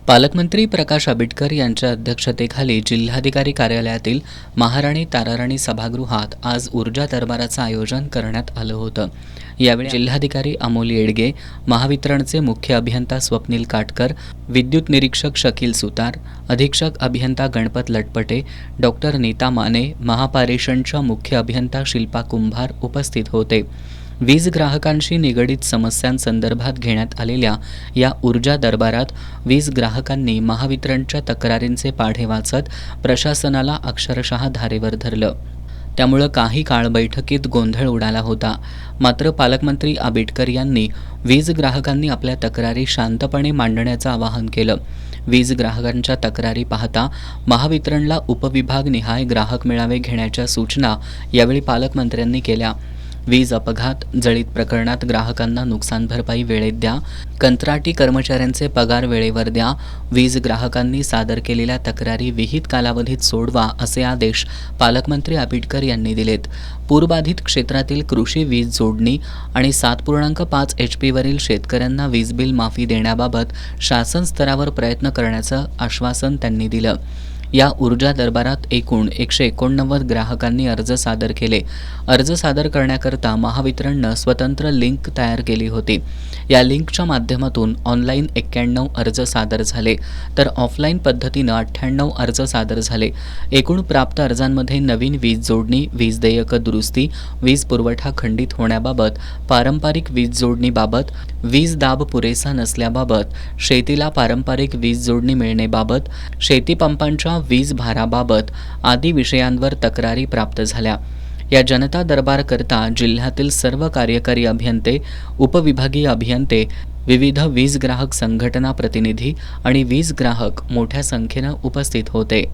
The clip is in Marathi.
पालकमंत्री प्रकाश आंबेडकर यांच्या अध्यक्षतेखाली जिल्हाधिकारी कार्यालयातील महाराणी ताराराणी सभागृहात आज ऊर्जा दरबाराचं आयोजन करण्यात आलं होतं। यावेळी जिल्हाधिकारी अमोल येडगे, महावितरणचे मुख्य अभियंता स्वप्नील काटकर, विद्युत निरीक्षक शकील सुतार, अधीक्षक अभियंता गणपत लटपटे, डॉक्टर नीता माने, महापारेषणच्या मुख्य अभियंता शिल्पा कुंभार उपस्थित होते। वीज ग्राहकांशी निगडित समस्यांसंदर्भात घेण्यात आलेल्या या ऊर्जा दरबारात वीज ग्राहकांनी महावितरणच्या तक्रारींचे पाढे वाचत प्रशासनाला अक्षरशः धारेवर धरलं। त्यामुळे काही काळ बैठकीत गोंधळ उडाला होता। मात्र पालकमंत्री आंबेडकर यांनी वीज ग्राहकांनी आपल्या तक्रारी शांतपणे मांडण्याचं आवाहन केलं। वीज ग्राहकांच्या तक्रारी पाहता महावितरणला उपविभागनिहाय ग्राहक मेळावे घेण्याच्या सूचना यावेळी पालकमंत्र्यांनी केल्या। वीज अपघात, जळीत प्रकरणात ग्राहकांना नुकसान भरपाई वेळेत द्या, कंत्राटी कर्मचाऱ्यांचे पगार वेळेवर द्या, वीज ग्राहकांनी सादर केलेल्या तक्रारी विहित कालावधीत सोडवा असे आदेश पालकमंत्री आंबेडकर यांनी दिलेत। पूरबाधित क्षेत्रातील कृषी वीज जोडणी आणि 7.5 HP वरील शेतकऱ्यांना वीज बिल माफी देण्याबाबत शासन स्तरावर प्रयत्न करण्याचं आश्वासन त्यांनी दिलं। या ऊर्जा दरबारात एकूण 189 ग्राहकांनी अर्ज सादर केले। अर्ज सादर करण्याकरता महावितरणनं स्वतंत्र लिंक तयार केली होती। या लिंकच्या माध्यमातून ऑनलाईन 91 अर्ज सादर झाले, तर ऑफलाईन पद्धतीनं 98 अर्ज सादर झाले। एकूण प्राप्त अर्जांमध्ये नवीन वीज जोडणी, वीज देयक दुरुस्ती, वीज पुरवठा खंडित होण्याबाबत, पारंपरिक वीज जोडणीबाबत, वीज दाब पुरेसा नसल्याबाबत, शेतीला पारंपरिक वीज जोडणी मिळण्याबाबत, शेती पंपांच्या वीज भाराबाबत आदी विषयांवर तक्रारी प्राप्त झाल्या। या जनता दरबार करता जिल्ह्यातील सर्व कार्यकारी अभियंते, उपविभागीय अभियंते, विविध वीज ग्राहक संघटना प्रतिनिधी आणि वीज ग्राहक मोठ्या संख्येनं उपस्थित होते।